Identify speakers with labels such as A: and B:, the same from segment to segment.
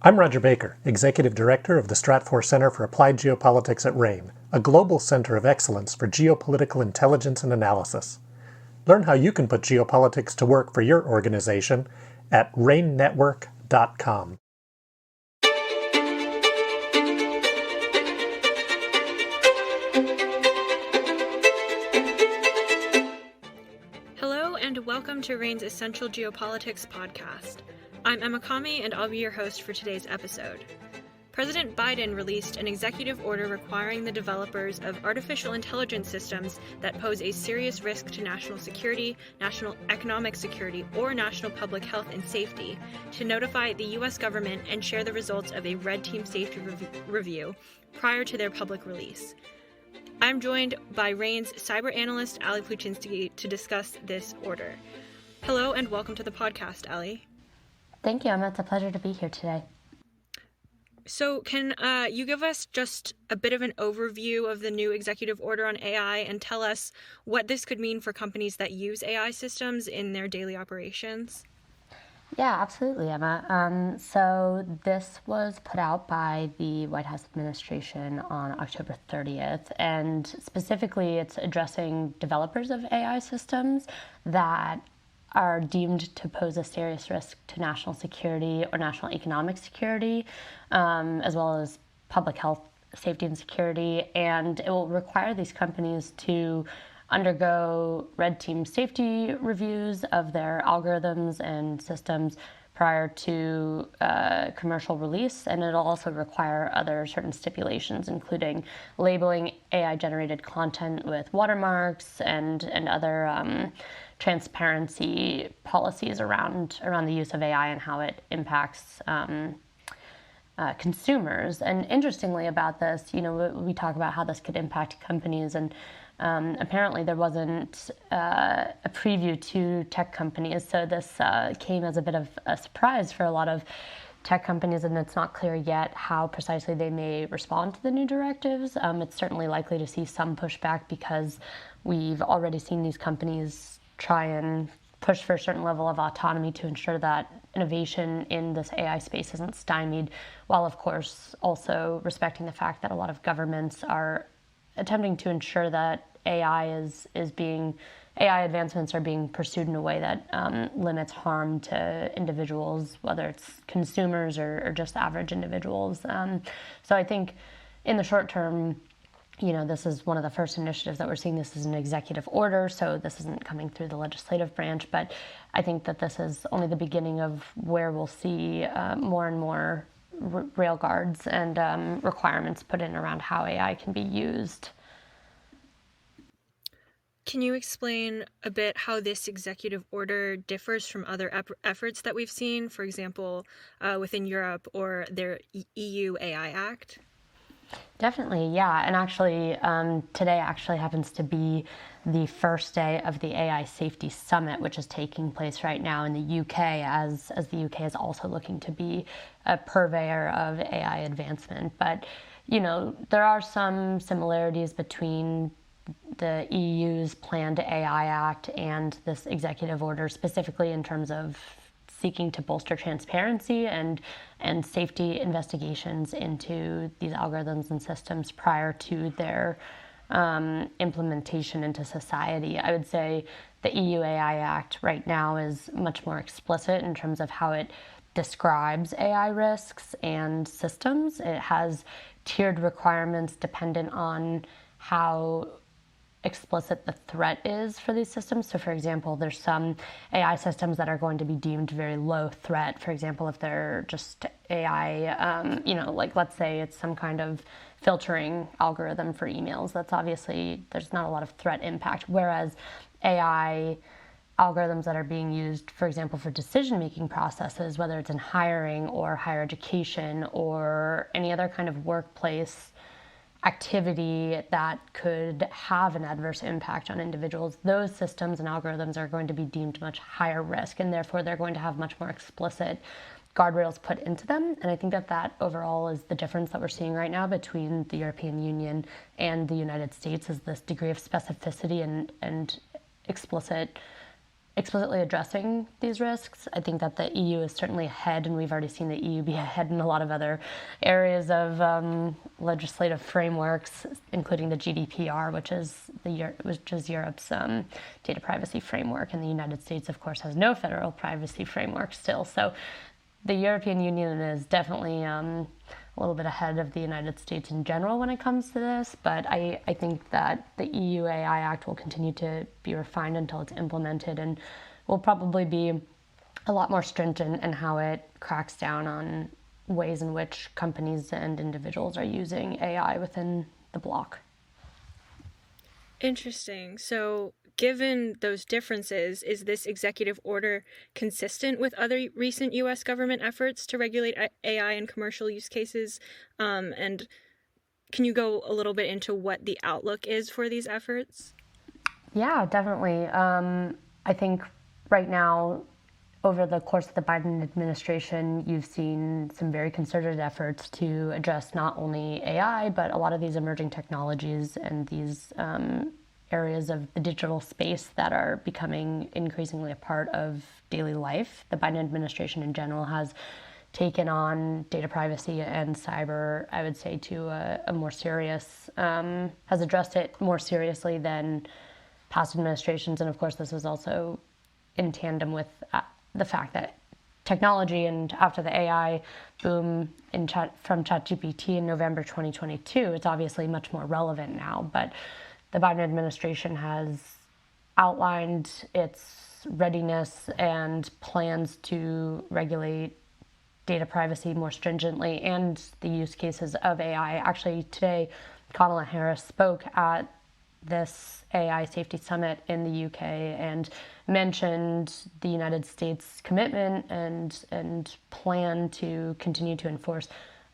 A: I'm Roger Baker, Executive Director of the Stratfor Center for Applied Geopolitics at RANE, a global center of excellence for geopolitical intelligence and analysis. Learn how you can put geopolitics to work for your organization at ranenetwork.com.
B: Hello and welcome to RANE's Essential Geopolitics podcast. I'm Emma Kami and I'll be your host for today's episode. President Biden released an executive order requiring the developers of artificial intelligence systems that pose a serious risk to national security, national economic security, or national public health and safety to notify the U.S. government and share the results of a red team safety review prior to their public release. I'm joined by RANE's cyber analyst, Ali Plucinski, to discuss this order. Hello and welcome to the podcast, Ali.
C: Thank you, Emma. It's a pleasure to be here today.
B: So can you give us just a bit of an overview of the new executive order on AI and tell us what this could mean for companies that use AI systems in their daily operations?
C: Yeah, absolutely, Emma. So this was put out by the White House administration on October 30th, and specifically it's addressing developers of AI systems that are deemed to pose a serious risk to national security or national economic security, as well as public health, safety, and security. And it will require these companies to undergo red team safety reviews of their algorithms and systems prior to commercial release, and it'll also require other certain stipulations, including labeling AI-generated content with watermarks and other transparency policies around the use of AI and how it impacts consumers. And interestingly about this, we talk about how this could impact companies, and apparently there wasn't a preview to tech companies, so this came as a bit of a surprise for a lot of tech companies, and it's not clear yet how precisely they may respond to the new directives. It's certainly likely to see some pushback because we've already seen these companies try and push for a certain level of autonomy to ensure that innovation in this AI space isn't stymied, while of course also respecting the fact that a lot of governments are attempting to ensure that AI advancements are being pursued in a way that limits harm to individuals, whether it's consumers or just average individuals. So I think in the short term, this is one of the first initiatives that we're seeing. This is an executive order, so this isn't coming through the legislative branch, but I think that this is only the beginning of where we'll see more and more rail guards and requirements put in around how AI can be used.
B: Can you explain a bit how this executive order differs from other efforts that we've seen, for example, within Europe or their EU AI Act?
C: Definitely, yeah. And actually, today actually happens to be the first day of the AI Safety Summit, which is taking place right now in the UK, as the UK is also looking to be a purveyor of AI advancement. But, there are some similarities between the EU's planned AI Act and this executive order, specifically in terms of seeking to bolster transparency and safety investigations into these algorithms and systems prior to their implementation into society. I would say the EU AI Act right now is much more explicit in terms of how it describes AI risks and systems. It has tiered requirements dependent on how explicit the threat is for these systems. So for example, there's some AI systems that are going to be deemed very low threat. For example, if they're just AI, like let's say it's some kind of filtering algorithm for emails, that's obviously, there's not a lot of threat impact. Whereas AI algorithms that are being used, for example, for decision-making processes, whether it's in hiring or higher education or any other kind of workplace activity that could have an adverse impact on individuals, those systems and algorithms are going to be deemed much higher risk, and therefore they're going to have much more explicit guardrails put into them. And I think that overall is the difference that we're seeing right now between the European Union and the United States, is this degree of specificity and explicit explicitly addressing these risks. I think that the EU is certainly ahead, and we've already seen the EU be ahead in a lot of other areas of legislative frameworks, including the GDPR, which is Europe's data privacy framework, and the United States, of course, has no federal privacy framework still. So the European Union is definitely a little bit ahead of the United States in general when it comes to this, but I think that the EU AI Act will continue to be refined until it's implemented, and will probably be a lot more stringent in how it cracks down on ways in which companies and individuals are using AI within the bloc.
B: Interesting. So, given those differences, is this executive order consistent with other recent U.S. government efforts to regulate AI in commercial use cases? And can you go a little bit into what the outlook is for these efforts?
C: Yeah, definitely. I think right now, over the course of the Biden administration, you've seen some very concerted efforts to address not only AI, but a lot of these emerging technologies and these areas of the digital space that are becoming increasingly a part of daily life. The Biden administration in general has taken on data privacy and cyber, I would say, to a more serious, has addressed it more seriously than past administrations. And of course, this was also in tandem with the fact that technology, and after the AI boom from ChatGPT in November 2022, it's obviously much more relevant now. But the Biden administration has outlined its readiness and plans to regulate data privacy more stringently and the use cases of AI. Actually, today, Kamala Harris spoke at this AI Safety Summit in the UK and mentioned the United States' commitment and plan to continue to enforce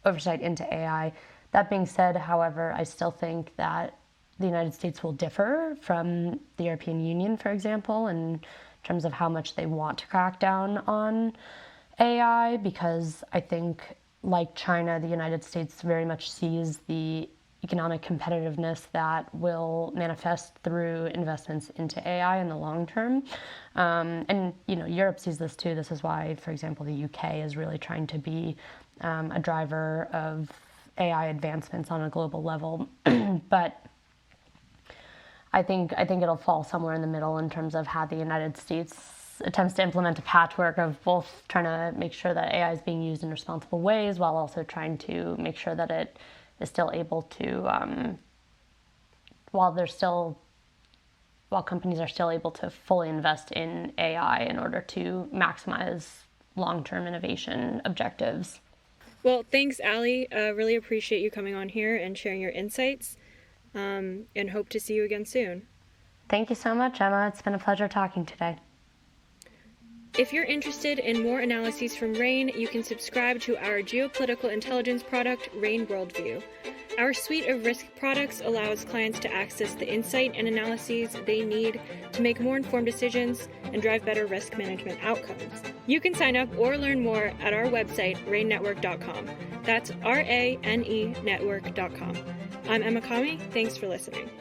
C: oversight into AI. That being said, however, I still think that the United States will differ from the European Union, for example, in terms of how much they want to crack down on AI, because I think, like China, the United States very much sees the economic competitiveness that will manifest through investments into AI in the long term. And Europe sees this too. This is why, for example, the UK is really trying to be a driver of AI advancements on a global level. But I think it'll fall somewhere in the middle in terms of how the United States attempts to implement a patchwork of both trying to make sure that AI is being used in responsible ways while also trying to make sure that it is still able to, while companies are still able to fully invest in AI in order to maximize long-term innovation objectives.
B: Well, thanks, Allie. Really appreciate you coming on here and sharing your insights, and hope to see you again soon.
C: Thank you so much, Emma. It's been a pleasure talking today.
B: If you're interested in more analyses from RANE, you can subscribe to our geopolitical intelligence product, RANE Worldview. Our suite of risk products allows clients to access the insight and analyses they need to make more informed decisions and drive better risk management outcomes. You can sign up or learn more at our website, ranenetwork.com. That's RANE network.com. I'm Emma Kami. Thanks for listening.